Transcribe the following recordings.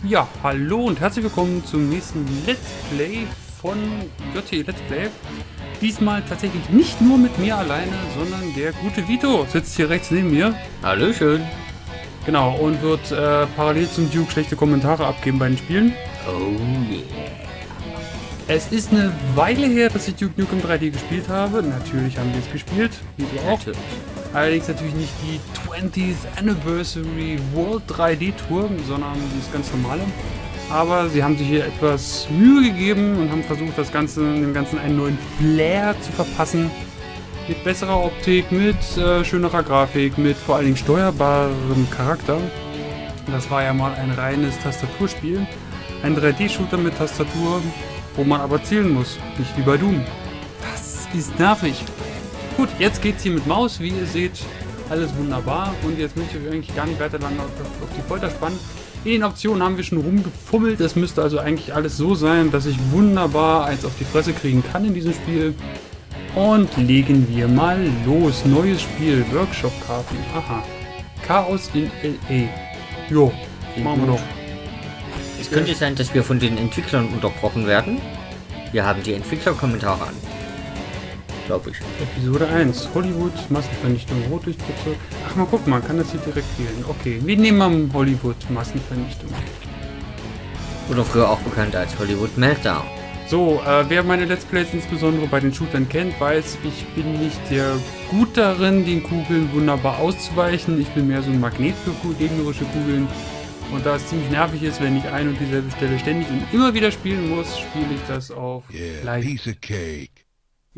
Ja, hallo und herzlich willkommen zum nächsten Let's Play von Let's Play. Diesmal tatsächlich nicht nur mit mir alleine, sondern der gute Vito sitzt hier rechts neben mir. Hallöchen. Genau, und wird parallel zum Duke schlechte Kommentare abgeben bei den Spielen. Oh yeah. Es ist eine Weile her, dass ich Duke Nukem 3D gespielt habe. Natürlich haben wir es gespielt, wie du auch. Natürlich. Allerdings natürlich nicht die 20th Anniversary World 3D Tour, sondern das ganz normale. Aber sie haben sich hier etwas Mühe gegeben und haben versucht, dem Ganzen einen neuen Flair zu verpassen. Mit besserer Optik, mit schönerer Grafik, mit vor allen Dingen steuerbarem Charakter. Das war ja mal ein reines Tastaturspiel. Ein 3D-Shooter mit Tastatur, wo man aber zielen muss. Nicht wie bei Doom. Das ist nervig. Gut, jetzt geht's hier mit Maus, wie ihr seht, alles wunderbar und jetzt möchte ich euch eigentlich gar nicht weiter lange auf die Folter spannen. In den Optionen haben wir schon rumgefummelt, es müsste also eigentlich alles so sein, dass ich wunderbar eins auf die Fresse kriegen kann in diesem Spiel. Und legen wir mal los. Neues Spiel, Workshop-Karten, aha. Chaos in L.A. Jo, machen wir doch. Es könnte sein, dass wir von den Entwicklern unterbrochen werden. Wir haben die Entwicklerkommentare an. Glaube ich. Episode 1, Hollywood, Massenvernichtung, Rotlichtbezirk. Ach, mal gucken, man kann das hier direkt wählen. Okay, wir nehmen mal Hollywood, Massenvernichtung. Oder früher auch bekannt als Hollywood Meltdown. So, wer meine Let's Plays insbesondere bei den Shootern kennt, weiß, ich bin nicht sehr gut darin, den Kugeln wunderbar auszuweichen. Ich bin mehr so ein Magnet für gegnerische Kugeln. Und da es ziemlich nervig ist, wenn ich ein und dieselbe Stelle ständig und immer wieder spielen muss, spiele ich das auf leicht. Piece of cake.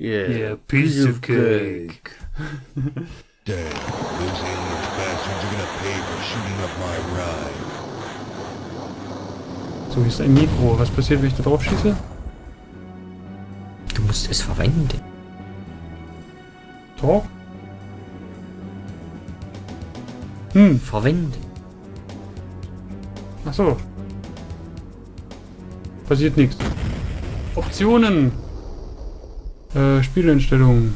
Yeah, piece of cake. Dang, those aliens bastards are gonna pay for shooting up my ride. So, hier ist ein Mikro. Was passiert, wenn ich da drauf schieße? Du musst es verwenden. Talk? Verwenden. Ach so. Passiert nichts. Optionen. Spieleinstellungen.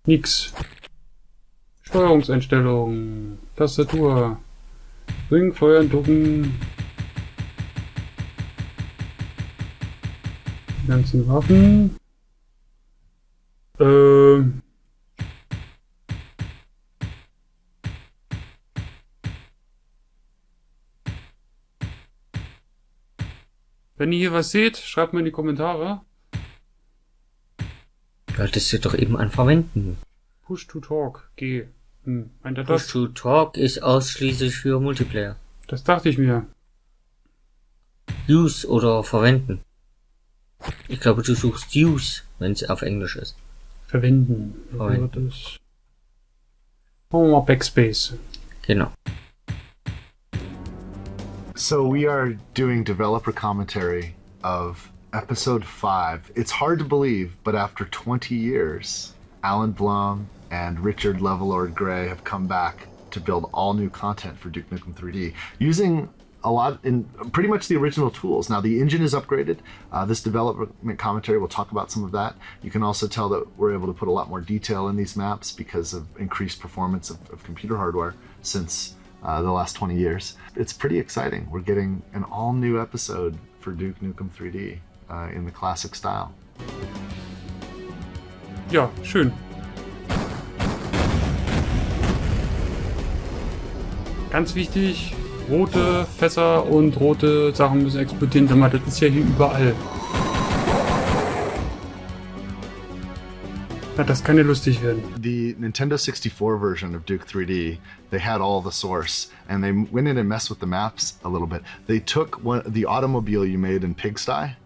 Nix. Steuerungseinstellungen. Tastatur. Bringen, feuern, drucken. Die ganzen Waffen. Wenn ihr hier was seht, schreibt mir in die Kommentare. Solltest du doch eben an verwenden. Push to Talk. G. Meint er Push das? to Talk ist ausschließlich für Multiplayer. Das dachte ich mir. Use oder verwenden. Ich glaube, du suchst Use, wenn es auf Englisch ist. Verwenden. Verwenden. Machen wir mal Backspace. Genau. So we are doing developer commentary of episode 5. It's hard to believe, but after 20 years, Alan Blum and Richard Levelord Gray have come back to build all new content for Duke Nukem 3D using a lot in pretty much the original tools. Now the engine is upgraded. This development commentary will talk about some of that. You can also tell that we're able to put a lot more detail in these maps because of increased performance of computer hardware since the last 20 years. It's pretty exciting. We're getting an all-new episode for Duke Nukem 3D in the classic style. Ja, schön. Ganz wichtig, rote Fässer und rote Sachen müssen explodieren, denn das ist ja hier überall. Ja, das kann ja lustig werden. The Nintendo 64 version of Duke 3D, they had all the source, and they went in and messed with the maps a little bit. They took the automobile you made in Pigsty,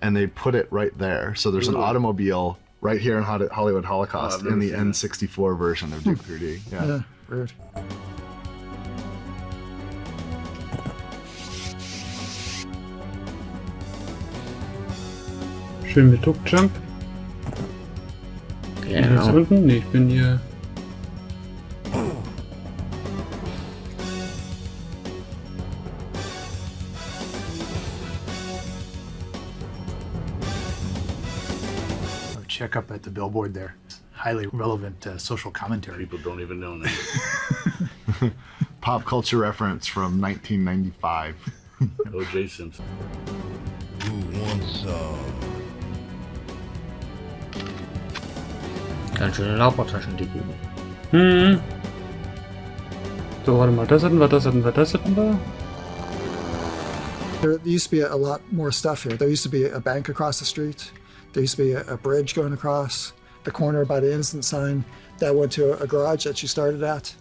and they put it right there. So there's an automobile right here in Hollywood Holocaust in the N64 version of Duke 3D. Yeah. Weird. Schön mit Duck-Jump. Jetzt Genau. unten? Ne, ich bin hier. Check up at the billboard there. highly relevant social commentary. People don't even know that. Pop culture reference from 1995. O.J. Simpson. Who wants some? Ganz schöne Laubertaschen, die geben. Hm. So, warte mal, das hatten wir, das hatten wir, das hatten wir. There used to be a lot more stuff here. There used to be a bank across the street. There used to be a bridge going across the corner by the instant sign that went to a garage that you started at.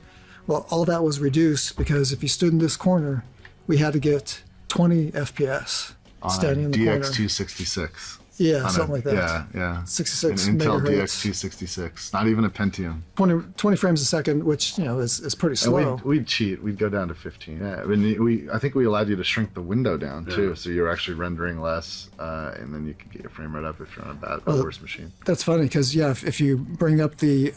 Well, all that was reduced because if you stood in this corner, we had to get 20 FPS On standing a in the corner. DX266. Yeah, On something like that. Yeah, yeah. 66 An Intel megahertz. DX266. Not even a Pentium. 20 frames a second, which, you know, is pretty And slow. we'd cheat. We'd go down to 15. Yeah, I mean, I think we allowed you to shrink the window down too, so you're actually rendering less, and then you can get your frame rate up if you're on a worse machine. That's funny because, yeah, if you bring up the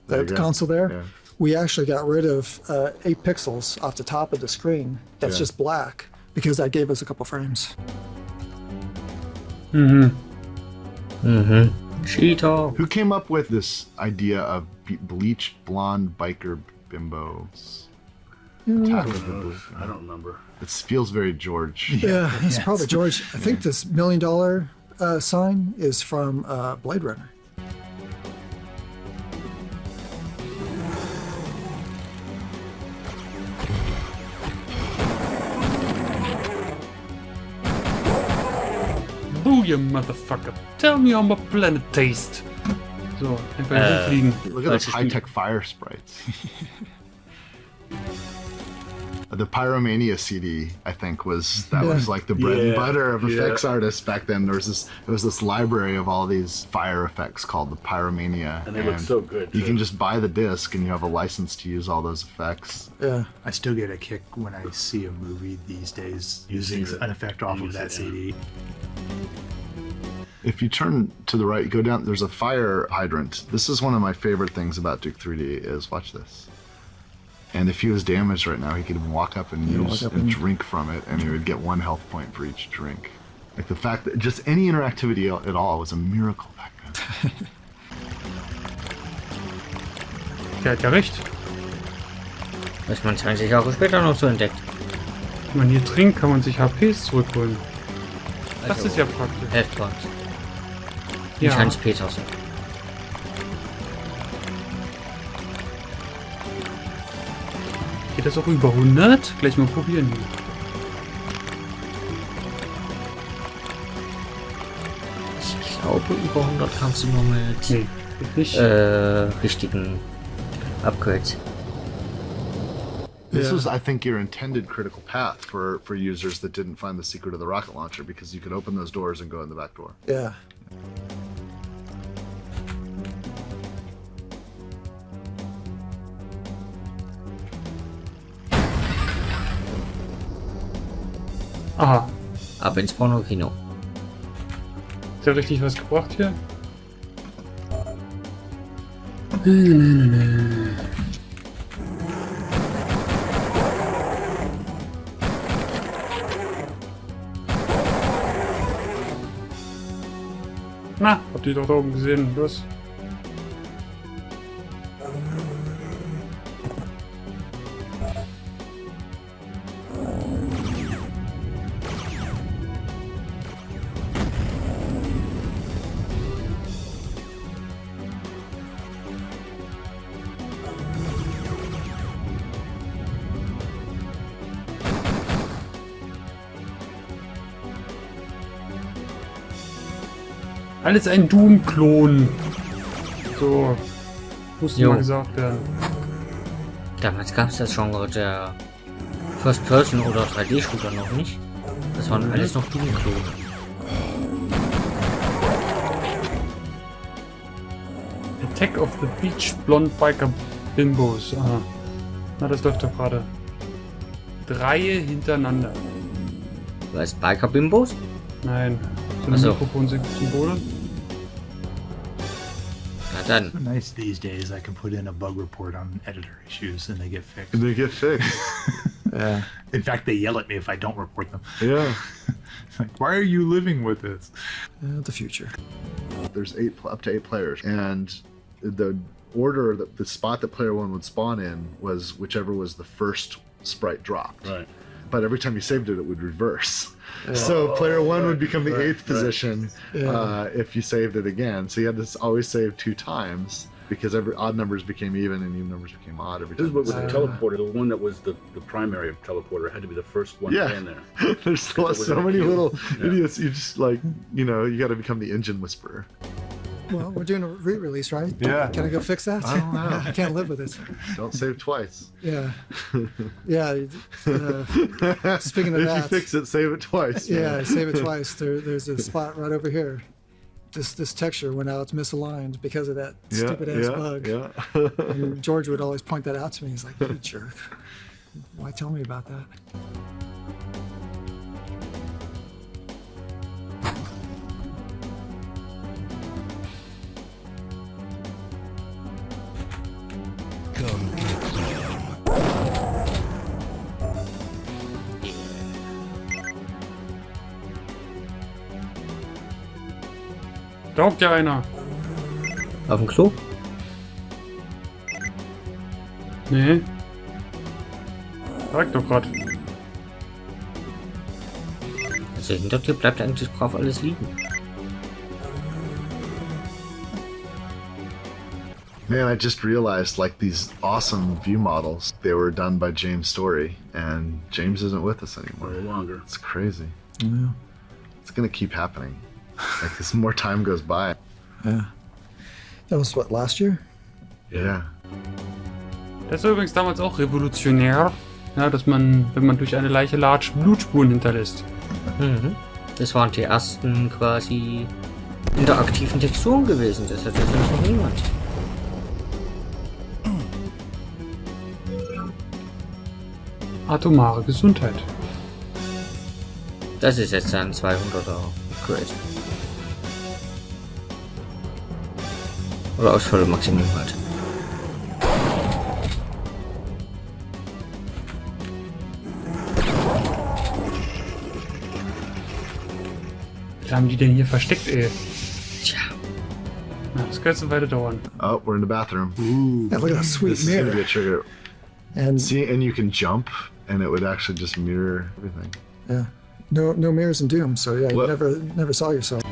There you go. console there, Yeah. we actually got rid of 8 pixels off the top of the screen. That's Yeah. just black because that gave us a couple frames. Cheater. Who came up with this idea of bleached blonde biker bimbos? Attack of the Blue- I don't remember. It feels very George. Yeah, it's probably George. I think this $1 million sign is from Blade Runner. Boo, you motherfucker. Tell me how my planet taste. So, einfach hier fliegen. Look at those high-tech fire sprites. The Pyromania CD, I think, was like the bread and Yeah, butter of yeah. effects artists back then. There was this library of all these fire effects called the Pyromania, And they look so good, You too. can just buy the disc, and you have a license to use all those effects. Yeah. I still get a kick when I see a movie these days using use it. an effect off of Use that it, yeah. CD. If you turn to the right, go down. There's a fire hydrant. This is one of my favorite things about Duke 3D. Is watch this. And if he was damaged right now, he could walk up and use walk up and and- drink from it, and he would get 1 health point for each drink. Like the fact that just any interactivity at all was a miracle back then. Der hat ja recht. Was man 20 Jahre später noch so entdeckt. Wenn man hier trinkt, kann man sich HPs zurückholen. Das Also, ist ja praktisch. Heftwand. Nicht Ja. Hans Petersen. Geht das auch über 100? Gleich mal probieren. Ich glaube, über 100 kannst du nur mit Nee, geht nicht. richtigen Upgrades. This Yeah. was, I think, your intended critical path for users that didn't find the secret of the rocket launcher, because you could open those doors and go in the back door. Yeah. Aha. Ab ins Pornokino. Hat der richtig was gebracht hier? Na, habt ihr doch da oben gesehen. Los. Alles ein Doom-Klon. So. Musste Jo. mal gesagt werden. Damals gab es das Genre der First-Person- oder 3D-Shooter noch nicht. Das waren alles noch Doom-Klone. Attack of the Beach Blonde Biker Bimbos. Aha. Na, das läuft doch gerade. 3 hintereinander. Was, Biker-Bimbos? Nein. So Ach so. Mikrofonsymbole. Na dann. Nice these days, I can put in a bug report on editor issues and they get fixed. They get fixed. Yeah. In fact, they yell at me if I don't report them. Yeah. It's like, why are you living with this? The future. There's up to 8 players, and the order, the spot that player one would spawn in was whichever was the first sprite dropped. Right. But every time you saved it, it would reverse. So player one would become the 8th position if you saved it again. So you had to always save 2 times because every odd numbers became even and even numbers became odd every This time. is what was the teleporter. The one that was the primary teleporter had to be the first one in there. There's so many little idiots. You just like, you got to become the engine whisperer. Well, we're doing a re-release, right? Yeah. Can I go fix that? I don't know. I can't live with it. Don't save twice. Yeah. Yeah. Speaking of If that. you fix it, save it twice. Yeah, save it twice. There's a spot right over here. This texture went out misaligned because of that stupid ass bug. Yeah. And George would always point that out to me. He's like, "You jerk! Why tell me about that?" Come get some. Da hockt ja einer. Auf dem Klo? Nee. Sag doch grad. Also hinter dir bleibt eigentlich brav alles liegen. Man, I just realized like these awesome view models, they were done by James Story, and James isn't with us anymore. No longer. It's crazy. Yeah. It's gonna keep happening. Like as more time goes by. Yeah. That was what, last year? Yeah. Das war übrigens damals auch revolutionär, ja, dass man, wenn man durch eine Leiche latscht, Blutspuren hinterlässt. Mhm. Das waren die ersten quasi interaktiven Texturen gewesen. Das hat ja sonst noch niemand. Atomare Gesundheit. Das ist jetzt ein 200er Upgrade. Oder aus vollem Maximum halt. Was haben die denn hier versteckt, ey? Tja. Na, das könnte eine Weile dauern. Oh, we're in the bathroom. Yeah, look at that sweet This is gonna be mirror. a trigger. And See, and you can jump, and it would actually just mirror everything. yeah, no mirrors in Doom. So yeah, you What? never saw yourself.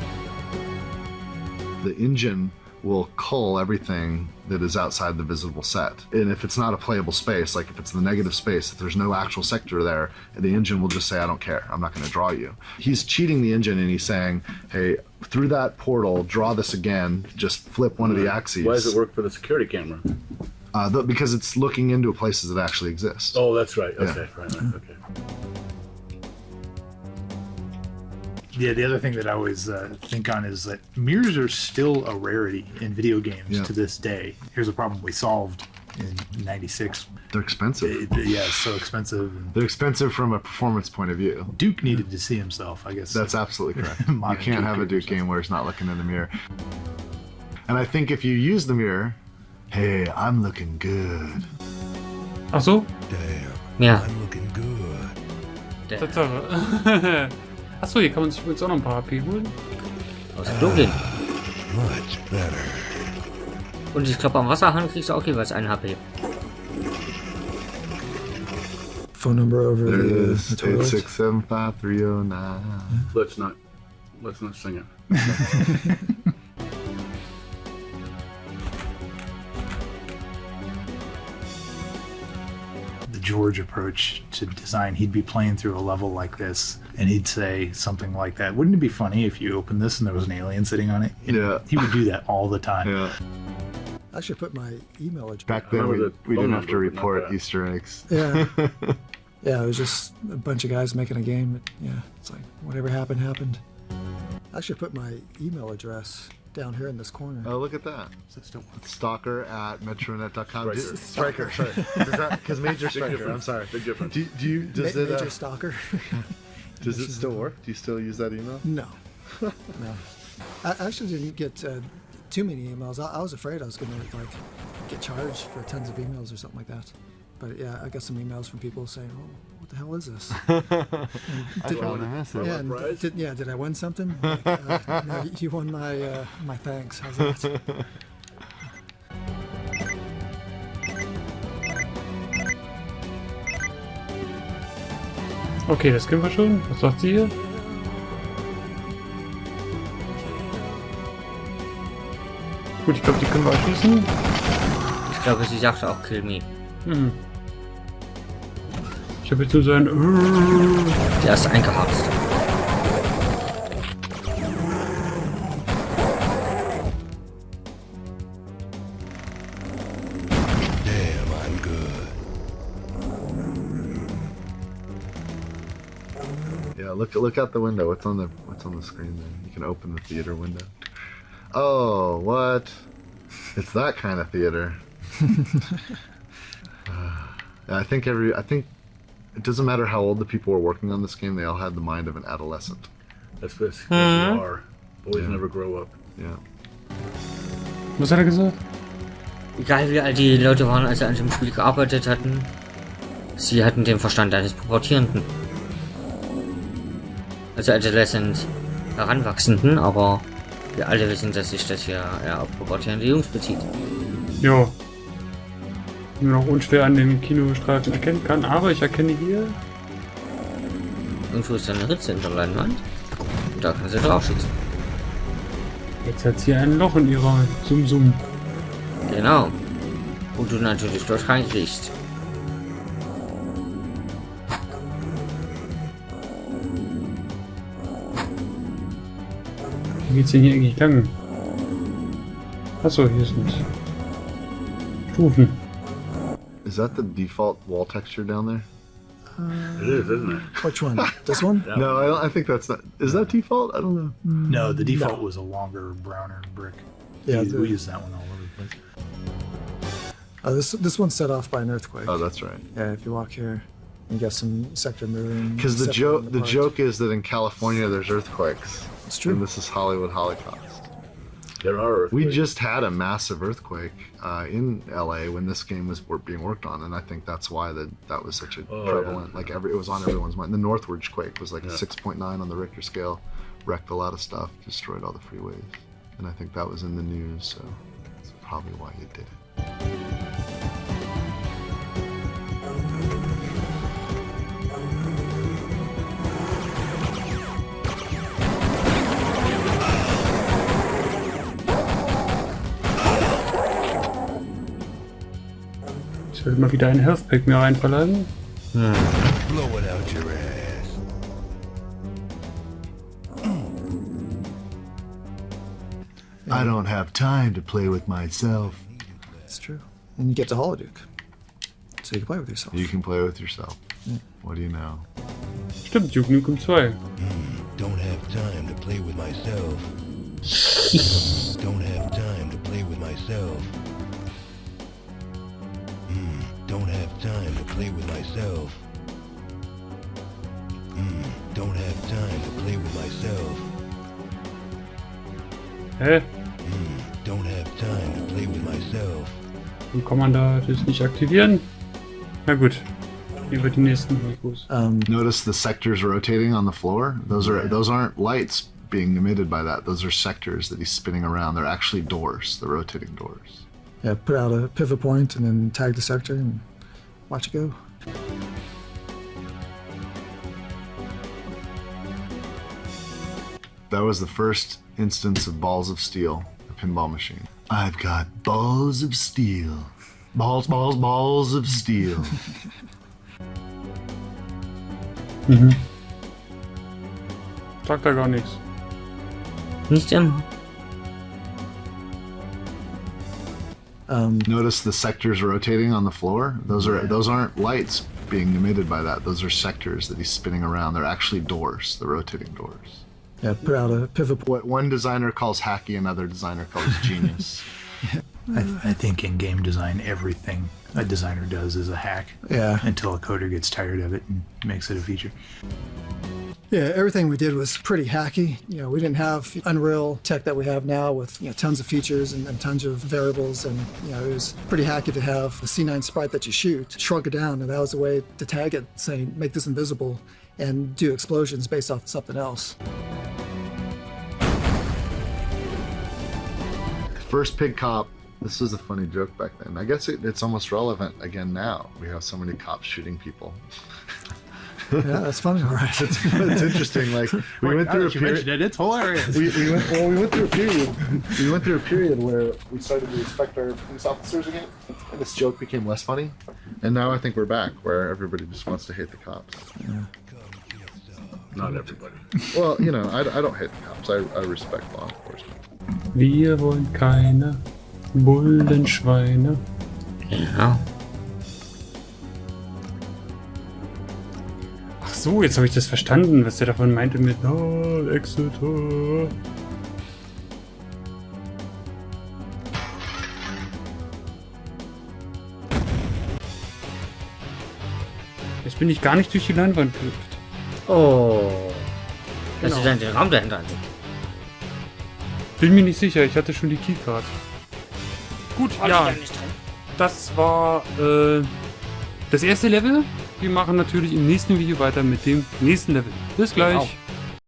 The engine will cull everything that is outside the visible set. And if it's not a playable space, like if it's the negative space, if there's no actual sector there, the engine will just say, I don't care, I'm not going to draw you. He's cheating the engine and he's saying, hey, through that portal, draw this again, just flip one of the axes. Why does it work for the security camera? Because it's looking into places that actually exist. Oh, that's right. Okay, right, okay. Yeah, the other thing that I always think on is that mirrors are still a rarity in video games to this day. Here's a problem we solved in '96. They're expensive. Yeah, it's so expensive. And They're expensive from a performance point of view. Duke needed to see himself, I guess. That's absolutely correct. You Modern can't have a Duke Duke game where he's not looking in the mirror. And I think if you use the mirror, hey, I'm looking good. Ach so? Damn, Ja. I'm looking good. Tatsache. Achso, hier kann man sich übrigens auch noch ein paar HP holen. Aus dem Klo gehen. Much better. Und ich glaube, am Wasserhahn kriegst du auch jeweils 1 HP. Phone number over There it the is. toilet. 8675309. Let's not sing it. The George approach to design. He'd be playing through a level like this, and he'd say something like that. Wouldn't it be funny if you opened this and there was an alien sitting on it? And Yeah. He would do that all the time. Yeah. I should put my email address. Back then, remember we the didn't phone have to number, but not report that. Easter eggs. Yeah. Yeah, it was just a bunch of guys making a game. Yeah, it's like whatever happened, happened. I should put my email address down here in this corner. Oh, look at that. Does that still work? Stalker@metronet.com. Striker. Striker, sorry. Because Major Striker, I'm sorry. Big difference. Does Major Stalker? does it still work? Do you still use that email? No. No. I actually didn't get too many emails. I was afraid I was going to like get charged for tons of emails or something like that. But yeah, I got some emails from people saying, "Oh, what the hell is this?" I found a message. Yeah, and prize? did I win something? Like, no, you won my my thanks. How's that? Okay, das kennen wir schon. Was sagt sie hier? Gut, ich glaube, die können wir erschießen. Ich glaube, sie sagte auch Kill me. Hm. Ich habe jetzt nur so ein... Der ist eingeharzt. Damn, I'm good. Yeah, look out the window. What's on the screen there? You can open the theater window. Oh, what? It's that kind of theater. I think it doesn't matter how old the people were working on this game. They all had the mind of an adolescent. That's because you are. Boys never grow up. Yeah. Was hat er gesagt? Egal wie alt die Leute waren, als sie an dem Spiel gearbeitet hatten, sie hatten den Verstand eines Pubertierenden. Also Adolescent Heranwachsenden, aber wir alle wissen, dass sich das hier eher auf pubertierende Jungs bezieht. Ja. Nur noch unschwer an den Kinostreifen erkennen kann, aber ich erkenne hier... Irgendwo ist da eine Ritze in der Leinwand. Und da kann sie drauf schießen. Jetzt hat sie ein Loch in ihrer Sum-Sum. Genau. Wo du natürlich dort reinkriegst. Wie geht's denn hier eigentlich lang? Achso, hier sind Stufen. Is that the default wall texture down there? It is, isn't it? Which one? This one? No, I think that's not. Is that default? I don't know. No, the default was a longer, browner brick. Yeah, we use that one all over the place. This one's set off by an earthquake. Oh, that's right. Yeah, if you walk here, you get some sector moving. Because the joke is that in California there's earthquakes. It's true. And this is Hollywood Holocaust. There are earthquakes. We just had a massive earthquake in LA when this game was being worked on, and I think that's why that was such a prevalent. Yeah. Like it was on everyone's mind. The Northward quake was like a 6.9 on the Richter scale, wrecked a lot of stuff, destroyed all the freeways, and I think that was in the news. So that's probably why he did it. Ich sollte mal wieder einen Health Pack mir reinverladen. Blow it out your ass. I don't have time to play with myself. It's true. And you get to Holoduke. So you can play with yourself. You can play with yourself. What do you know? Stimmt, Duke Nukem 2. Don't have time to play with myself. Don't have time to play with myself. Don't have time to play with myself. Don't have time to play with myself. Hä? Don't have time to play with myself. Wie kann man da das nicht aktivieren? Na gut. Hier wird die nächsten Mikros. Notice the sectors rotating on the floor. Those aren't lights being emitted by that. Those are sectors that he's spinning around. They're actually doors. They're rotating doors. Yeah, put out a pivot point and then tag the sector and watch it go. That was the first instance of balls of steel, a pinball machine. I've got balls of steel. Balls of steel. Sagt da gar nichts. Nicht immer. Notice the sectors rotating on the floor. Those aren't lights being emitted by that. Those are sectors that he's spinning around. They're actually doors. They're rotating doors. Yeah, put out a pivot point. What one designer calls hacky, another designer calls genius. I think in game design, everything a designer does is a hack. Yeah. Until a coder gets tired of it and makes it a feature. Yeah, everything we did was pretty hacky. You know, we didn't have Unreal tech that we have now with tons of features and tons of variables, and it was pretty hacky to have a C9 sprite that you shoot, shrunk it down, and that was a way to tag it, saying make this invisible, and do explosions based off something else. First Pig Cop. This was a funny joke back then. I guess it's almost relevant again now. We have so many cops shooting people. Yeah, that's funny, all right. It's interesting. Like we went through a period. It's hilarious. We went through a period. We went through a period where we started to respect our police officers again, and this joke became less funny. And now I think we're back, where everybody just wants to hate the cops. Not everybody. Well, you know, I don't hate the cops. I respect law enforcement. Wir wollen keine Bullenschweine. Ja. Ach so, jetzt habe ich das verstanden, was der davon meinte mit Exeter. Jetzt bin ich gar nicht durch die Leinwand gehüpft. Oh. Das Genau. ist dann den Raum dahinter angeht. Bin mir nicht sicher, ich hatte schon die Keycard. Gut, ja, Nicht drin. das war das erste Level. Wir machen natürlich im nächsten Video weiter mit dem nächsten Level. Bis gleich. Genau.